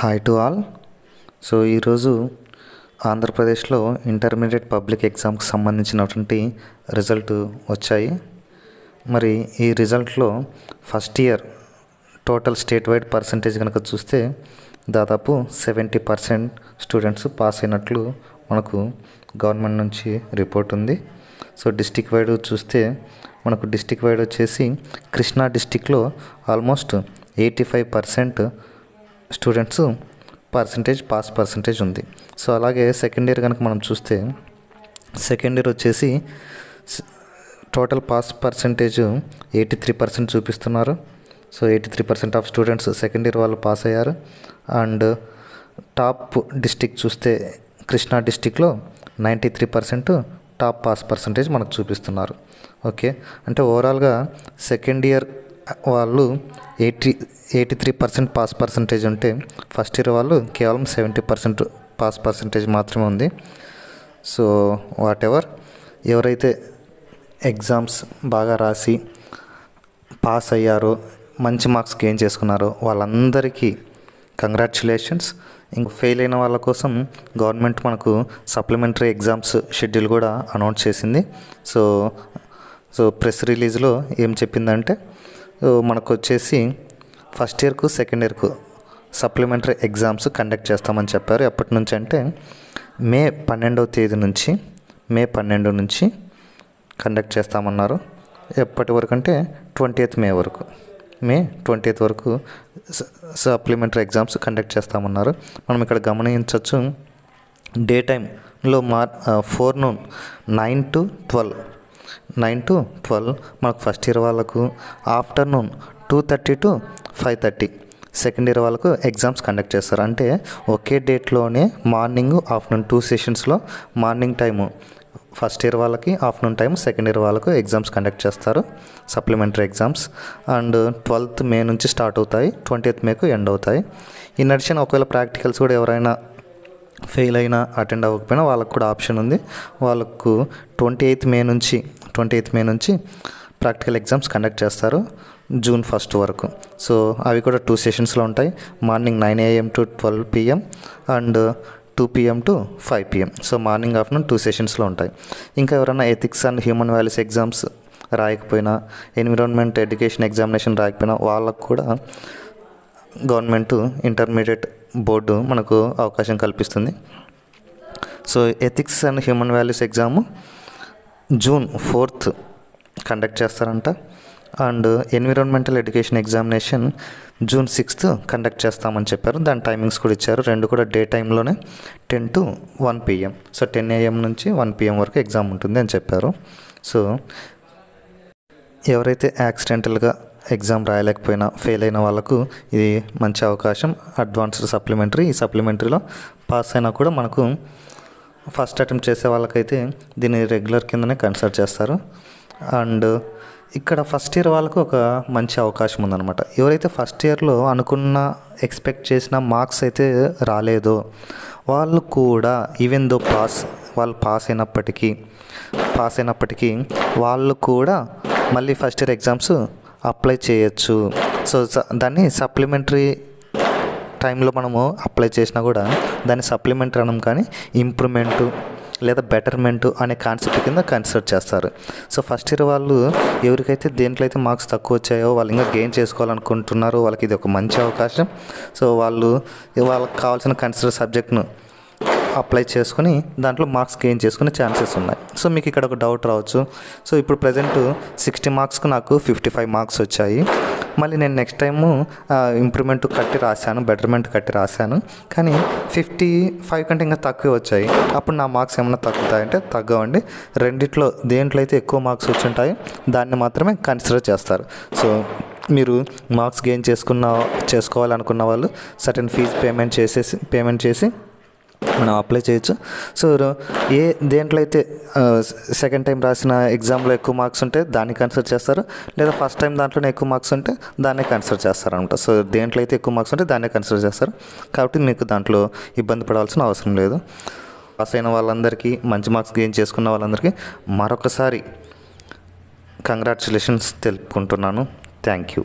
Hi to all. So ఈరోజు ఆంధ్రప్రదేశ్లో intermediate public ఎగ్జామ్కి సంబంధించినటువంటి రిజల్ట్ వచ్చాయి. మరి ఈ రిజల్ట్లో first year total state wide percentage కనుక చూస్తే దాదాపు 70% స్టూడెంట్స్ పాస్ అయినట్లు మనకు గవర్నమెంట్ నుంచి రిపోర్ట్ ఉంది. సో డిస్టిక్ వైడ్ చూస్తే మనకు డిస్టిక్ వైడ్ వచ్చేసి కృష్ణా డిస్టిక్లో ఆల్మోస్ట్ 85% స్టూడెంట్స్ పాస్ పర్సంటేజ్ ఉంది. సో అలాగే సెకండ్ ఇయర్ కనుక మనం చూస్తే సెకండ్ ఇయర్ వచ్చేసి టోటల్ పాస్ పర్సంటేజ్ 83% చూపిస్తున్నారు. So 83% of students second year వాళ్ళు పాస్ అయ్యారు. అండ్ టాప్ డిస్టిక్ చూస్తే కృష్ణా డిస్టిక్లో 93% టాప్ పాస్ పర్సంటేజ్ మనకు చూపిస్తున్నారు. ఓకే, అంటే ఓవరాల్గా సెకండ్ ఇయర్ వాళ్ళు 83% పాస్ పర్సంటేజ్ ఉంటే ఫస్ట్ ఇయర్ వాళ్ళు కేవలం 70% పాస్ పర్సంటేజ్ మాత్రమే ఉంది. సో వాట్ ఎవర్, ఎవరైతే ఎగ్జామ్స్ బాగా రాసి పాస్ అయ్యారో, మంచి మార్క్స్ గెయిన్ చేసుకున్నారో వాళ్ళందరికీ కంగ్రాచ్యులేషన్స్. ఇంక ఫెయిల్ అయిన వాళ్ళ కోసం గవర్నమెంట్ మనకు సప్లిమెంటరీ ఎగ్జామ్స్ షెడ్యూల్ కూడా అనౌన్స్ చేసింది. సో ప్రెస్ రిలీజ్లో ఏం చెప్పిందంటే మనకు వచ్చేసి ఫస్ట్ ఇయర్కు సెకండ్ ఇయర్కు సప్లిమెంటరీ ఎగ్జామ్స్ కండక్ట్ చేస్తామని చెప్పారు. ఎప్పటి నుంచి అంటే మే 12 నుంచి కండక్ట్ చేస్తామన్నారు. ఎప్పటి వరకు అంటే 20th మే 20th వరకు సప్లిమెంటరీ ఎగ్జామ్స్ కండక్ట్ చేస్తామన్నారు. మనం ఇక్కడ గమనించవచ్చు, డే టైంలో ఫోర్నూన్ 9 to 12 మనకు ఫస్ట్ ఇయర్ వాళ్ళకు, ఆఫ్టర్నూన్ 2:30 to 5:30 సెకండ్ ఇయర్ వాళ్ళకు ఎగ్జామ్స్ కండక్ట్ చేస్తారు. అంటే ఒకే డేట్లోనే మార్నింగ్ ఆఫ్టర్నూన్ 2 సెషన్స్లో మార్నింగ్ టైము ఫస్ట్ ఇయర్ వాళ్ళకి, ఆఫ్టర్నూన్ టైం సెకండ్ ఇయర్ వాళ్ళకు ఎగ్జామ్స్ కండక్ట్ చేస్తారు, supplementary exams. And 12th May నుంచి స్టార్ట్ అవుతాయి, 20th మేకు ఎండ్ అవుతాయి. ఇన్ అడిషన్ ఒకవేళ ప్రాక్టికల్స్ కూడా ఎవరైనా ఫెయిల్ అయినా అటెండ్ అవ్వకపోయినా వాళ్ళకు కూడా ఆప్షన్ ఉంది. వాళ్ళకు 28th మే నుంచి ప్రాక్టికల్ ఎగ్జామ్స్ కండక్ట్ చేస్తారు జూన్ 1 వరకు. సో అవి కూడా 2 సెషన్స్లో ఉంటాయి, morning 9 AM to 12 PM and 2 PM to 5 PM. So morning afternoon 2 సెషన్స్లో ఉంటాయి. ఇంకా ఎవరైనా ethics and human values exams రాయకపోయినా, ఎన్విరాన్మెంట్ ఎడ్యుకేషన్ ఎగ్జామినేషన్ రాయకపోయినా వాళ్ళకు కూడా గవర్నమెంట్ ఇంటర్మీడియట్ బోర్డు మనకు అవకాశం కల్పిస్తుంది. So ethics and human values exam June 4th conduct చేస్తారంట. And environmental education examination June 6th conduct చేస్తామని చెప్పారు. దాని టైమింగ్స్ కూడా ఇచ్చారు. రెండు కూడా డే టైంలోనే 10 to 1 PM. సో 10 AM నుంచి 1 PM వరకు ఎగ్జామ్ ఉంటుంది అని చెప్పారు. సో ఎవరైతే యాక్సిడెంటల్గా ఎగ్జామ్ రాయలేకపోయినా ఫెయిల్ అయిన వాళ్ళకు ఇది మంచి అవకాశం. అడ్వాన్స్డ్ సప్లిమెంటరీ, ఈ సప్లిమెంటరీలో పాస్ అయినా కూడా మనకు ఫస్ట్ అటెంప్ట్ చేసే వాళ్ళకైతే దీన్ని రెగ్యులర్ కిందనే కన్సిడర్ చేస్తారు. అండ్ ఇక్కడ ఫస్ట్ ఇయర్ వాళ్ళకు ఒక మంచి అవకాశం ఉందన్నమాట. ఎవరైతే ఫస్ట్ ఇయర్లో అనుకున్న ఎక్స్పెక్ట్ చేసిన మార్క్స్ అయితే రాలేదో వాళ్ళు కూడా ఈవెన్ దో వాళ్ళు పాస్ అయినప్పటికీ వాళ్ళు కూడా మళ్ళీ ఫస్ట్ ఇయర్ ఎగ్జామ్స్ అప్లై చేయొచ్చు. సో దాన్ని సప్లిమెంటరీ టైంలో మనము అప్లై చేసినా కూడా దాన్ని సప్లిమెంటరీ అనం కానీ ఇంప్రూవ్మెంటు లేదా బెటర్మెంటు అనే కాన్సెప్ట్ కింద కన్సిడర్ చేస్తారు. సో ఫస్ట్ ఇయర్ వాళ్ళు ఎవరికైతే దేంట్లో అయితే మార్క్స్ తక్కువ వచ్చాయో వాళ్ళు ఇంకా గెయిన్ చేసుకోవాలనుకుంటున్నారో వాళ్ళకి ఇది ఒక మంచి అవకాశం. సో వాళ్ళకి కావాల్సిన కన్సిడర్ సబ్జెక్ట్ను అప్లై చేసుకుని దాంట్లో మార్క్స్ గెయిన్ చేసుకునే ఛాన్సెస్ ఉన్నాయి. సో మీకు ఇక్కడ ఒక డౌట్ రావచ్చు, సో ఇప్పుడు ప్రజెంట్ 60 మార్క్స్కు నాకు 55 మార్క్స్ వచ్చాయి, మళ్ళీ నేను నెక్స్ట్ టైము ఇంప్రూవ్మెంట్ కట్టి రాశాను, బెటర్మెంట్ కట్టి రాశాను, కానీ 55 కంటే ఇంకా తక్కువ వచ్చాయి, అప్పుడు నా మార్క్స్ ఏమైనా తగ్గుతాయంటే తగ్గవండి. రెండిట్లో దేంట్లో అయితే ఎక్కువ మార్క్స్ వచ్చి ఉంటాయో దాన్ని మాత్రమే కన్సిడర్ చేస్తారు. సో మీరు మార్క్స్ గెయిన్ చేసుకోవాలనుకున్న వాళ్ళు సర్టెన్ ఫీజు పేమెంట్ చేసి మనం అప్లై చేయొచ్చు. సో దేంట్లో అయితే సెకండ్ టైం రాసిన ఎగ్జామ్లో ఎక్కువ మార్క్స్ ఉంటే దాన్ని కన్సిడర్ చేస్తారు, లేదా ఫస్ట్ టైం దాంట్లోనే ఎక్కువ మార్క్స్ ఉంటే దాన్నే కన్సిడర్ చేస్తారనమాట. సో దేంట్లో అయితే ఎక్కువ మార్క్స్ ఉంటే దాన్నే కన్సిడర్ చేస్తారు. కాబట్టి మీకు దాంట్లో ఇబ్బంది పడాల్సిన అవసరం లేదు. పాస్ అయిన వాళ్ళందరికీ, మంచి మార్క్స్ గెయిన్ చేసుకున్న వాళ్ళందరికీ మరొకసారి కంగ్రాచ్యులేషన్స్ తెలుపుకుంటున్నాను. Thank you.